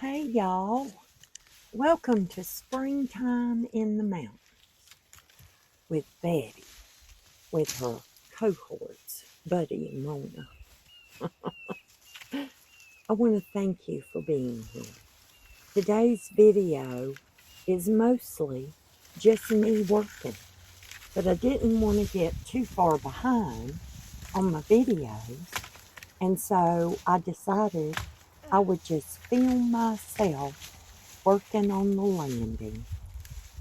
Hey y'all, welcome to Springtime in the Mountains with Betty, with her cohorts, Buddy and Mona. I want to thank you for being here. Today's video is mostly just me working, but I didn't want to get too far behind on my videos, and so I decided I would just film myself working on the landing.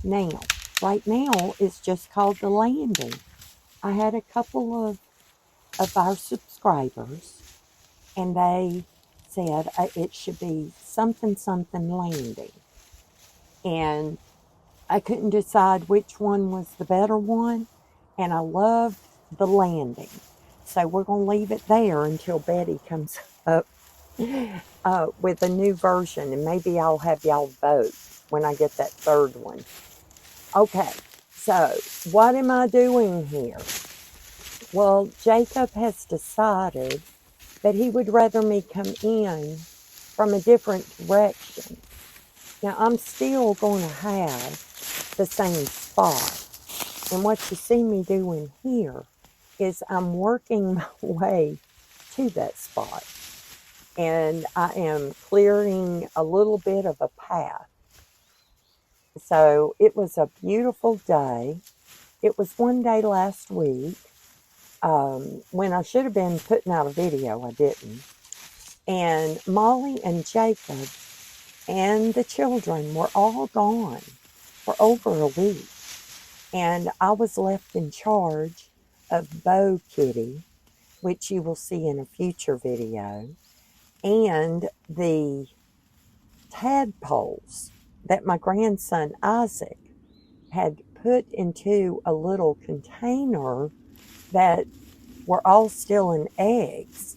Now, right now, it's just called the landing. I had a couple of our subscribers, and they said it should be something landing. And I couldn't decide which one was the better one, and I loved the landing. So we're going to leave it there until Betty comes up with a new version, and maybe I'll have y'all vote when I get that third one. Okay, so what am I doing here? Well, Jacob has decided that he would rather me come in from a different direction. Now, I'm still going to have the same spot. And what you see me doing here is I'm working my way to that spot. And I am clearing a little bit of a path. So it was a beautiful day. It was one day last week when I should have been putting out a video. I didn't. And Molly and Jacob and the children were all gone for over a week. And I was left in charge of Bo Kitty, which you will see in a future video, and the tadpoles that my grandson Isaac had put into a little container that were all still in eggs.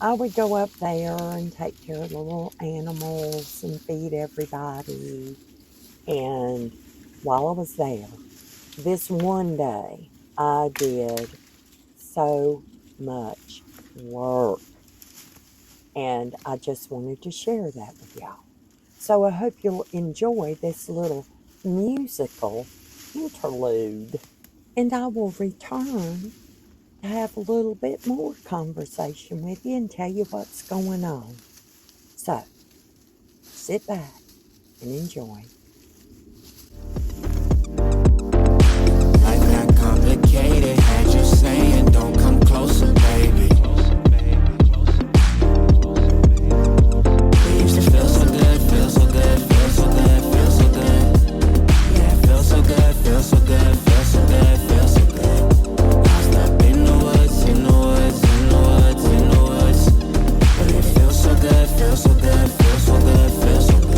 I would go up there and take care of the little animals and feed everybody. And while I was there, this one day, I did so much work. And I just wanted to share that with y'all. So I hope you'll enjoy this little musical interlude. And I will return to have a little bit more conversation with you and tell you what's going on. So, sit back and enjoy. Life got complicated, had you saying don't come closer, baby. We used to feel so good, feel so good, feel so good, feel so good. Yeah, feel so good, feel so good, feel so good, feel so good. Lost up in the woods, in the woods, in the woods, in the woods. But it feels so good, feel so good, feel so good, feel so good.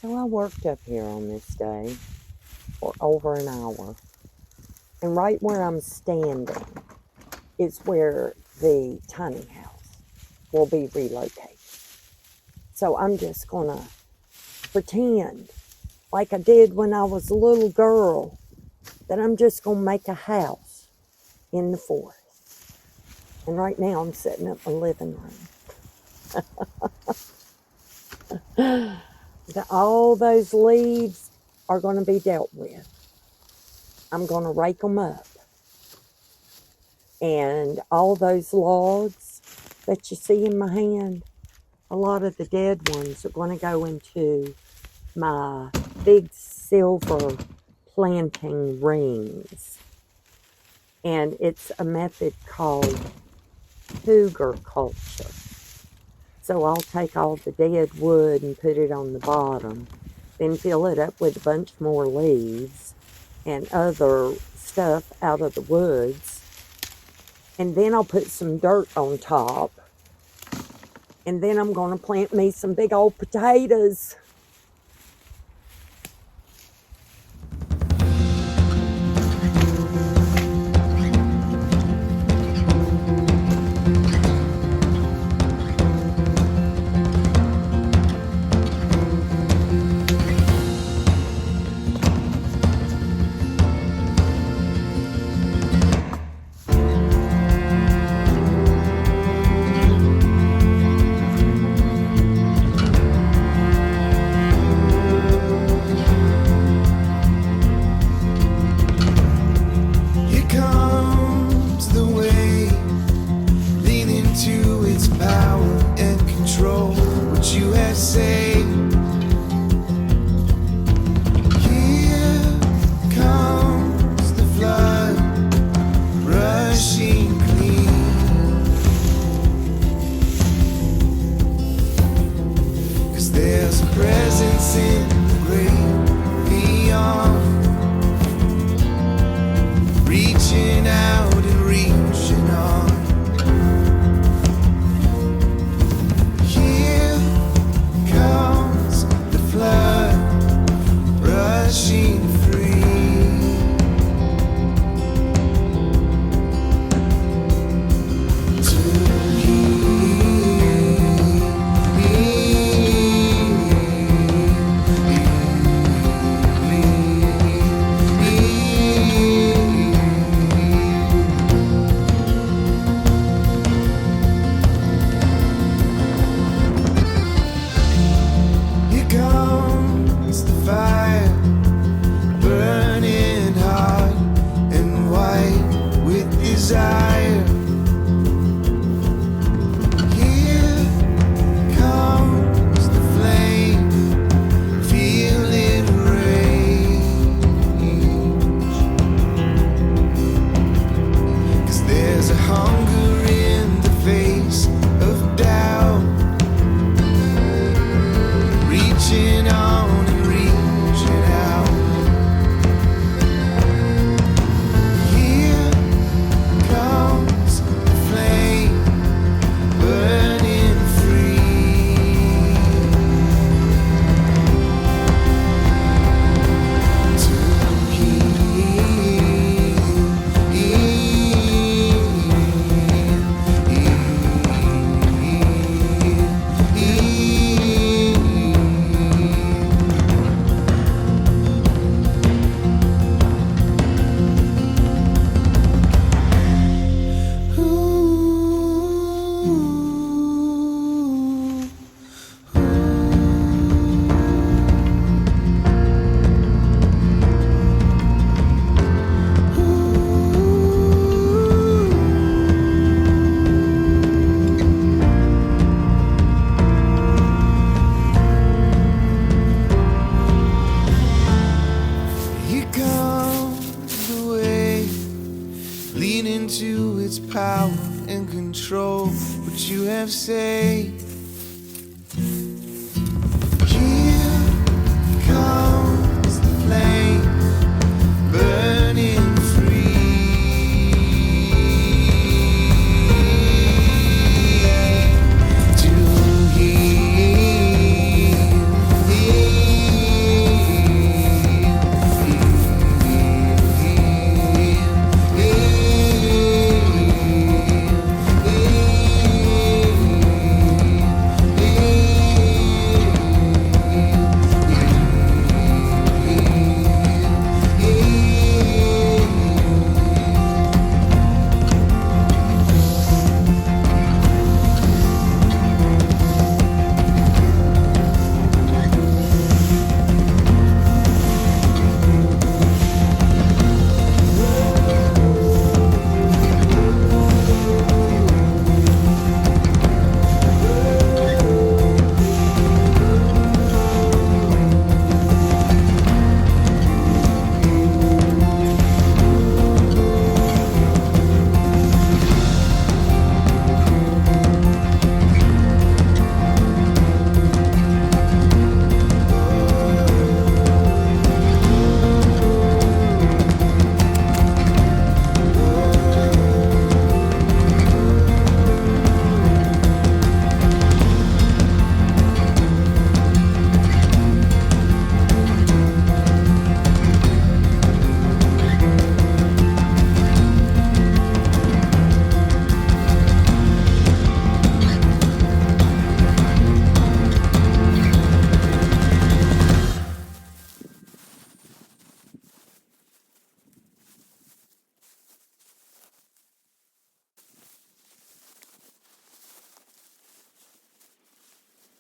So I worked up here on this day for over an hour. And right where I'm standing is where the tiny house will be relocated. So I'm just going to pretend like I did when I was a little girl that I'm just going to make a house in the forest. And right now I'm setting up my living room. All those leaves are going to be dealt with. I'm going to rake them up. And all those logs that you see in my hand, a lot of the dead ones are going to go into my big silver planting rings. And it's a method called cougar culture. So I'll take all the dead wood and put it on the bottom, then fill it up with a bunch more leaves and other stuff out of the woods. And then I'll put some dirt on top. And then I'm going to plant me some big old potatoes.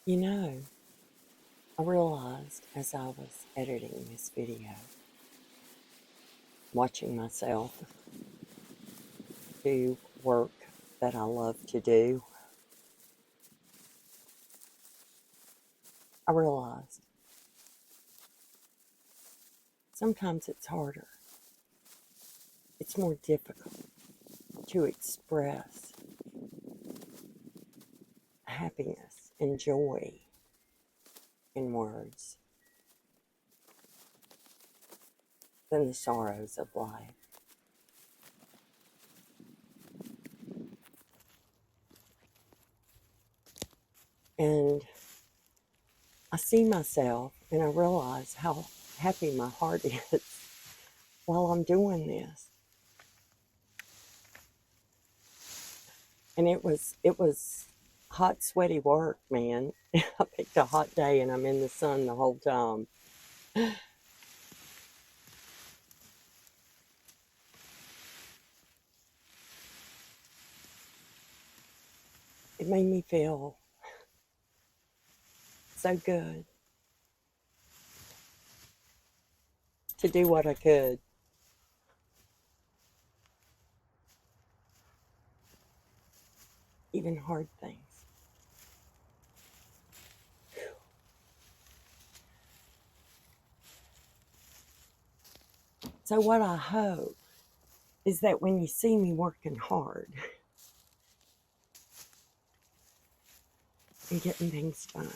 You know, I realized as I was editing this video, watching myself do work that I love to do, I realized sometimes it's harder. It's more difficult to express happiness and joy in words than the sorrows of life. And I see myself and I realize how happy my heart is while I'm doing this. And it was hot, sweaty work, man. I picked a hot day and I'm in the sun the whole time. It made me feel so good to do what I could. Even hard things. So what I hope is that when you see me working hard and getting things done,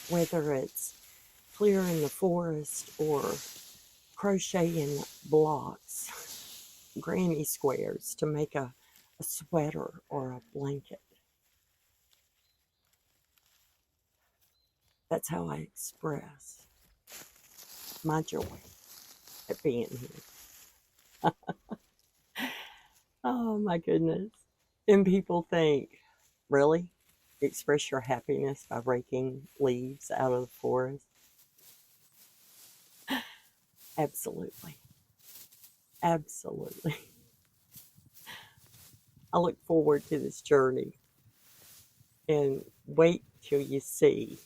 whether it's clearing the forest or crocheting blocks, granny squares to make a sweater or a blanket, that's how I express my joy at being here. Oh my goodness. And people think, really? Express your happiness by raking leaves out of the forest? Absolutely. Absolutely. I look forward to this journey. And wait till you see.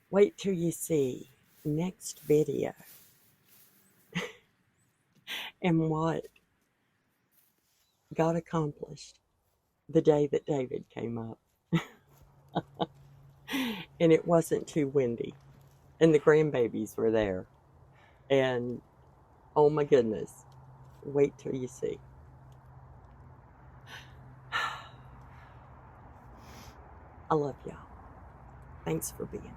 Wait till you see next video and what got accomplished the day that David came up. And it wasn't too windy. And the grandbabies were there. And oh my goodness, wait till you see. I love y'all. Thanks for being here.